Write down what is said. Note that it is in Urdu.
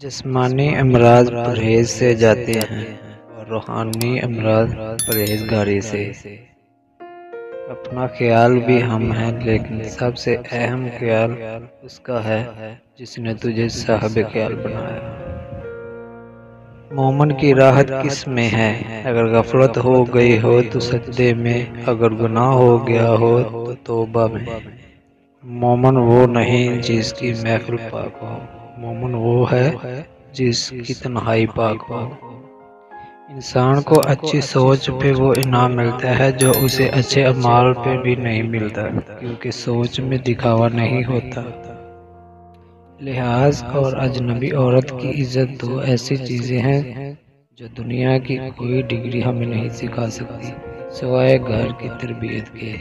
جسمانی امراض پرہیز سے جاتے ہیں اور روحانی امراض پرہیزگاری سے۔ اپنا خیال بھی ہم ہیں، لیکن سب سے اہم خیال اس کا ہے جس نے تجھے صاحب خیال بنایا۔ مومن کی راحت کس میں ہے؟ اگر غفلت ہو گئی ہو تو سجدے میں، اگر گناہ ہو گیا ہو تو توبہ میں۔ مومن وہ نہیں جس کی محفل پاک ہو، مومن وہ ہے جس کی تنہائی پاک ہو۔ انسان کو اچھی سوچ پہ وہ انعام ملتا ہے جو اسے اچھے اعمال پہ بھی نہیں ملتا، کیونکہ سوچ میں دکھاوا نہیں ہوتا۔ لحاظ اور اجنبی عورت کی عزت دو ایسی چیزیں ہیں جو دنیا کی کوئی ڈگری ہمیں نہیں سکھا سکتی سوائے گھر کی تربیت کے۔